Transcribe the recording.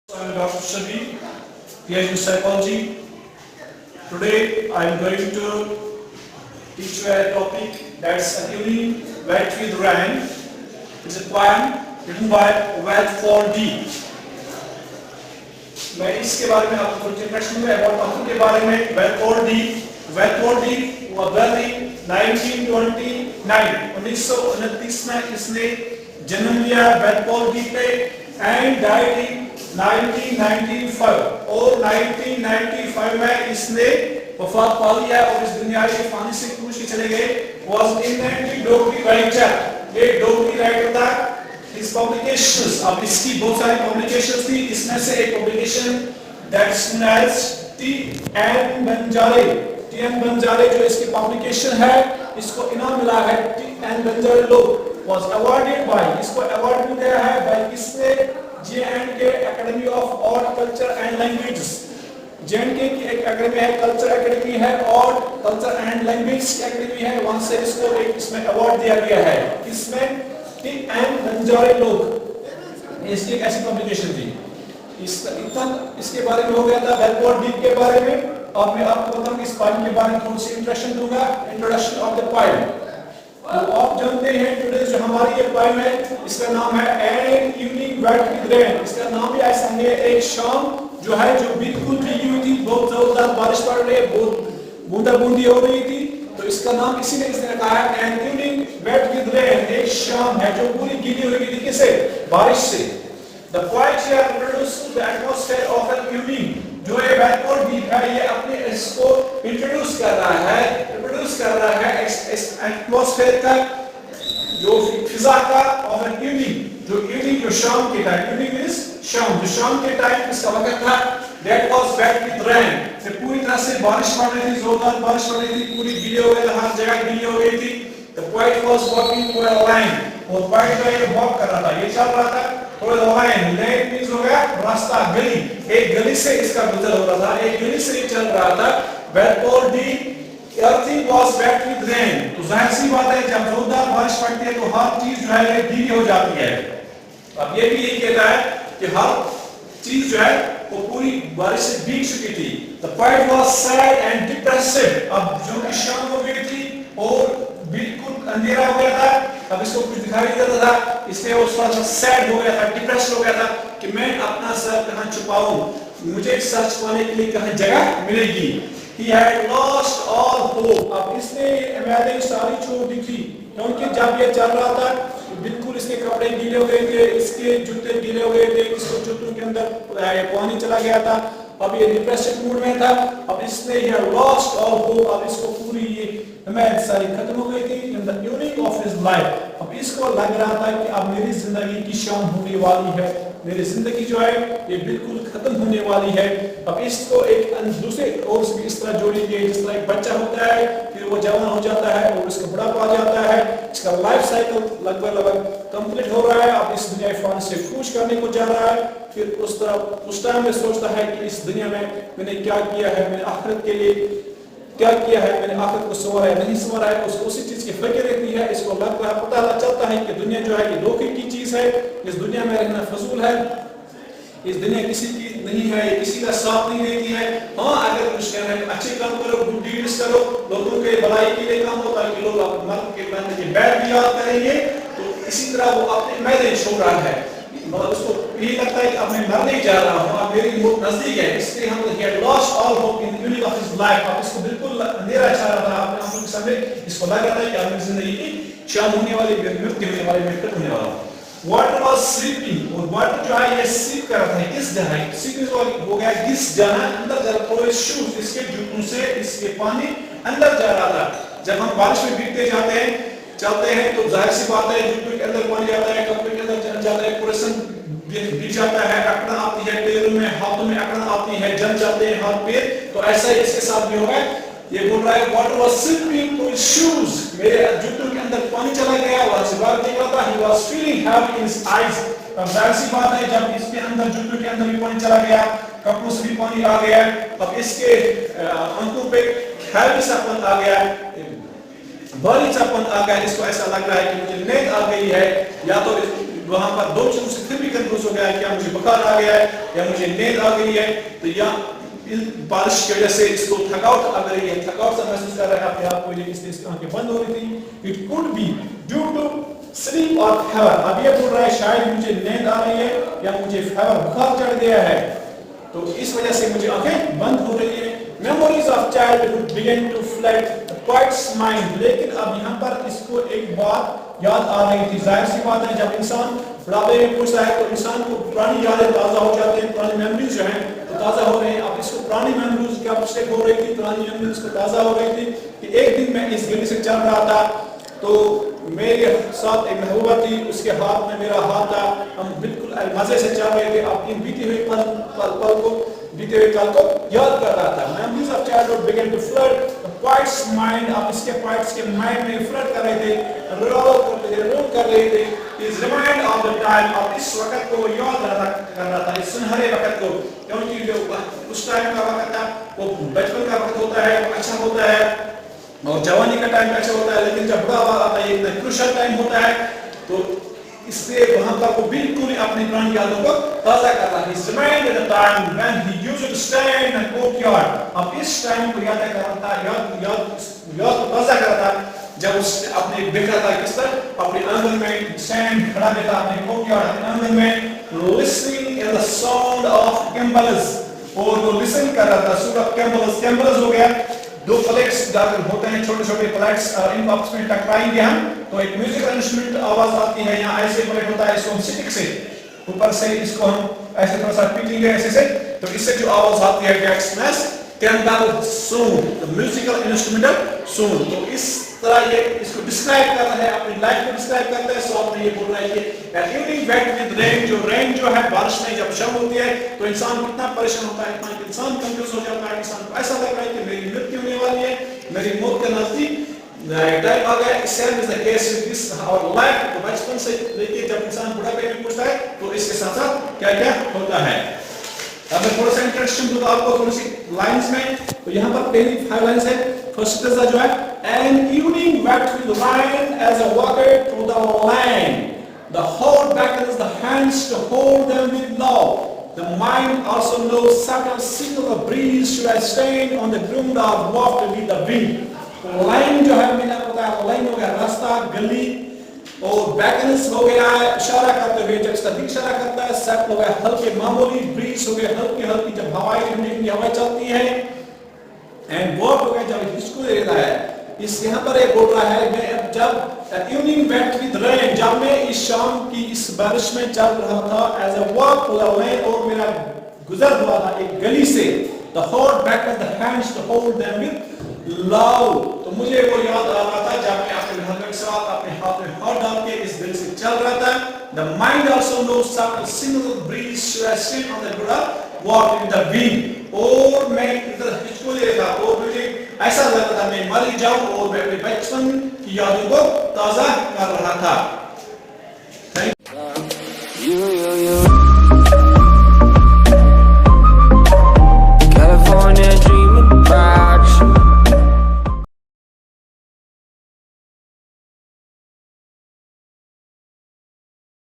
I am Dr. Shabi, PhD in Psychology. Today I am going to teach you a topic that's a unique wet with rain. It's a poem written by Walt मैं इसके बारे में आपको कुछ introduction में about author के बारे में Walt was born in 1929 में इसने जन्म लिया Walt पे and died in 1995 और 1995 में इसने वफात पा लिया और इस दुनिया के फानी से कूच के चले गए। was Indian डोगरी राइटर, ये डोगरी राइटर था। His publications, अब इसकी बहुत सारी publications थी, इसमें से एक publication that's known as T.N. बंजारे जो इसकी publication है, इसको इनाम मिला है T.N. बंजारे लोग was awarded by, इसको award मिल गया है by किसने? J&K Academy of Art, Culture and Languages। J&K की एक एकेडमी है, कल्चर एकेडमी है और कल्चर एंड लैंग्वेज की एकेडमी है, वहां से इसको एक इसमें अवार्ड दिया गया है। इसमें T.N. बंजारे लोग, इसकी एक ऐसी पब्लिकेशन थी। इसके बारे में हो गया था वेलपोर्ट डीप के बारे में। अब मैं आपको बताऊंगा इस पोएम के बारे में थोड़ी सी इंट्रोडक्शन दूंगा, इंट्रोडक्शन ऑफ द पोएम। तो आप जानते हैं टुडे जो हमारी ये पोएम है, इसका नाम है an evening wet with rain. इसका नाम भी ऐसा है, एक शाम जो है जो बिल्कुल भीगी हुई थी, बहुत जोरदार बारिश पड़ रही है, बहुत बूंदाबूंदी हो रही थी, तो इसका नाम इसीलिए इसने रखा है an evening wet with rain. एक शाम है जो पूरी गीली हुई थी, किससे? बारिश से। The poet here introduces the atmosphere of an evening। जो ये वेलपोर्ट डीप है, ये अपने इसको इंट्रोड्यूस कर रहा है इस एटमॉस्फेयर का, जो फिजा का ऑफ एन इवनिंग, जो इवनिंग जो शाम के टाइम, इवनिंग इज शाम, जो शाम के टाइम इसका वक्त था, that was wet with rain। से पूरी तरह से बारिश पड़ रही थी, जोरदार बारिश पड़ रही थी, पूरी गीली हो गई, हर जगह गीली हो गई थी। The poet was walking through a line, और poet जो है वॉक कर रहा था, ये चल रहा था थोड़ा लाइन, लेन मींस हो गया रास्ता, गली, एक गली से इसका गुजर हो रहा था, एक गली से चल रहा था। वेलपोर्ट deep everything was wet with rain। तो जाहिर सी बात है जब जोरदार बारिश पड़ती है तो हर चीज जो है ये गीली हो जाती है। अब ये भी यही कहता है कि हर चीज जो है वो पूरी बारिश से भीग चुकी थी। The poet was sad and depressed। अब जो कि शाम हो गई थी और बिल्कुल अंधेरा हो गया था, अब इसको कुछ दिखाई नहीं देता था, इसलिए वो थोड़ा सा सैड हो गया था, डिप्रेस्ड हो गया था कि मैं अपना सर कहां छुपाऊं, मुझे सर छुपाने के लिए कहां जगह मिलेगी। He had lost all hope। अब इसने उम्मीदें सारी छोड़ दी थी, क्योंकि जब ये चल रहा था बिल्कुल इसके कपड़े गीले हो गए थे, इसके जूते गीले हो गए थे, इसके जूतों के अंदर पानी चला गया था, अब ये डिप्रेस्ड मूड में था। अब इसने ये लॉस्ट ऑल होप, अब इसको पूरी ये उम्मीद सारी खत्म हो गई थी in the evening of his life. अब इसको लग रहा था कि अब मेरी जिंदगी की शाम होने वाली है, मेरी जिंदगी जो है ये बिल्कुल खत्म होने वाली है। अब इसको एक दूसरे और से इस तरह जोड़ेंगे, जिस तरह एक बच्चा होता है, फिर वो जवान हो जाता है और उसका बुढ़ापा आ जाता है, इसका लाइफ साइकिल लगभग कंप्लीट हो रहा है, अब इस दुनिया फान से कूच करने को जा रहा है। फिर उस टाइम में सोचता है कि इस दुनिया में मैंने क्या किया है, मैंने आखिरत के लिए क्या किया है, मैंने आखिरत को संवारा है नहीं संवारा है, उसको उसी चीज की फिक्र रहती है। इसको लगता है, पता चलता है कि दुनिया जो है ये धोखे की चीज है, इस दुनिया में रहना फजूल है, इस दुनिया किसी की नहीं है, ये किसी का साथ नहीं देती है। हाँ, अगर कुछ करना है अच्छे काम करो, गुड डीड्स करो, लोगों के भलाई के लिए काम होता है कि लोग अपने मर्द के बंदे के बैठ भी याद करेंगे, तो इसी तरह वो अपने मैदान छोड़ रहा है, मतलब उसको यही लगता है कि अब मैं मरने जा रहा हूँ, अब मेरी मौत नजदीक है, इसलिए हम he had lost all hope in the beginning of his life। अब इसको बिल्कुल अंधेरा छा रहा था अपने आंखों के सामने, इसको लग रहा था कि अब मेरी जिंदगी की शाम होने वाली, मृत्यु होने वाली, मृत्यु होने वाला। Water was sleeping, और वाटर जो है ये स्लीप कर रहा है, किस जगह स्लीप हो गया, किस जगह अंदर जा रहा था, शूज इसके जूतों से इसके पानी अंदर जा रहा था। जब हम बारिश में भीगते जाते हैं चलते हैं तो जाहिर सी बात है जूतों के अंदर पानी जाता है, कपड़े के अंदर जाता है, कुरेशन भीग जाता है, अकड़न आती है पैरों में, हाथों में अकड़न आती है, जम जाते हैं हाथ पैर, तो ऐसा ही इसके साथ भी होगा। ये बोल रहा है water was slipping to his shoes, मेरे जूतों के अंदर पानी चला गया, वहां से बाहर निकला था, he was feeling heavy in his eyes। अब जाहिर सी बात है जब इसके अंदर जूतों के अंदर भी पानी चला गया, कपड़ों से भी पानी आ गया, अब इसके आंखों पे हैवी सापन आ गया, भारी सापन आ गया, इसको ऐसा लग रहा है कि मुझे नींद आ गई है, या तो वहां पर दो चीजों से फिर भी कंफ्यूज हो गया है, क्या मुझे बुखार आ गया है या मुझे नींद आ गई है, तो या बारिश की वजह से इसको थकावट आ गई है, थकावट से महसूस कर रहा है अपने आप को, इसलिए इसकी आंखें बंद हो रही थी। It could be due to sleep और फीवर। अब ये बोल रहा है शायद मुझे नींद आ रही है या मुझे फीवर बुखार चढ़ गया है, तो इस वजह से मुझे आंखें बंद हो रही है। Memories of childhood begin to flood क्वाइट्स माइंड। लेकिन अब यहाँ पर इसको एक बात याद आ रही थी। जाहिर सी बात है, जब इंसान बुढ़ापे में पहुंचता है तो इंसान को पुरानी यादें ताज़ा हो जाती हैं, पुरानी मेमोरीज जो हैं तो ताज़ा हो रहे हैं। अब इसको पुरानी मेमोरीज क्या मिस्टेक हो रही थी, पुरानी मेमोरीज को ताज़ा हो रही थी कि एक दिन मैं इस गली से चल रहा था तो मेरे साथ एक महबूबा थी, उसके हाथ में मेरा हाथ था, हम बिल्कुल मजे से चल रहे थे। अब इन बीते हुए पल को याद कर रहा था। Memories of childhood began to flood the poet's mind। अब इसके poets के माइंड में फ्लड कर रहे थे, रोल कर रहे थे। Is remind of the time, अब इस वक्त को याद कर रहा था, इस सुनहरे वक्त को, क्योंकि जो उस टाइम का वक्त था वो बचपन का वक्त होता है, वो अच्छा होता है, और जवानी का टाइम अच्छा होता है। लेकिन जब बुढ़ापा आता है एक क्रूशियल टाइम होता है, तो इसलिए वहां पर वो बिल्कुल अपनी पुरानी यादों को ताज़ा कर रहा है। He's reminded the time when he used to stand in the courtyard। अब इस टाइम को याद कर रहा था, याद को ताज़ा कर रहा था जब उसने अपने बैठा था किस तरह, अपने आंगन में स्टैंड खड़ा बैठा अपने कोर्टयार्ड, अपने आंगन में, listening in the sound of cymbals, और वो लिसन कर रहा था सुर ऑफ cymbals। cymbals हो गया दो प्लेट्स होते हैं, छोटे छोटे प्लेट्स, इन आपस में टकराएंगे हम तो एक म्यूजिकल इंस्ट्रूमेंट आवाज आती है। यहाँ ऐसे प्लेट होता है, इसको हम स्टिक से ऊपर से इसको हम ऐसे थोड़ा सा पीटेंगे ऐसे से, तो इससे जो आवाज आती है गैट्स मैस कैम्बल सून, द म्यूजिकल इंस्ट्रूमेंटल सून। तो इस तरह ये इसको डिस्क्राइब कर रहा है, अपनी लाइफ को डिस्क्राइब करता है। सो आपने ये बोल रहा है कि इवनिंग वेट विद रेन, जो रेन जो है बारिश में जब शब होती है तो इंसान कितना परेशान होता है, इतना इंसान कंफ्यूज हो जाता है, इंसान को ऐसा लग रहा है कि मेरी मृत्यु होने वाली है, मेरी मौत के नजदीक टाइम आ गया। Same is the case with this hour life. तो बचपन से लेके जब इंसान बुढ़ापे में पहुंचता है तो इसके साथ साथ क्या क्या होता है। अब मैं थोड़ा सा इंट्रोडक्शन दूंगा आपको थोड़ी सी लाइंस में। तो यहाँ पर पहली 5 लाइंस है। फर्स्ट जो है, an evening wet with rain as a walker through the land, the heart beckons the hands to hold them with love, the mind also knows subtle signal of breeze should I stand on the ground of water with the wind। Line जो है मैंने आपको बताया, line हो गया रास्ता, गली, और बैकनेस हो गया इशारा करते हुए, जब इसका इशारा करता है। सेट हो गया हल्के मामूली, ब्रीज हो गया हल्की हल्की जब हवाएं ठंडी हवाएं चलती है, एंड वॉट हो गया जब हिचको देता है। इस यहाँ पर एक बोल रहा है मैं जब इवनिंग वेट विद रेन, जब मैं इस शाम की इस बारिश में चल रहा था, एज अ वॉक लेन, और मेरा गुजर हुआ था एक गली से, the hot back of the hands to hold them with love. तो मुझे वो याद आ रहा था जब मैं अपने घर के साथ अपने हाथ में हाथ डाल के इस दिल से चल रहा था। The mind also knows some single breeze still on the ground walk with the wind. और मैं इधर हिचको ले रहा था और मुझे ऐसा लग रहा था मैं मर ही जाऊं, और मैं अपने बचपन की यादों को ताजा कर रहा था।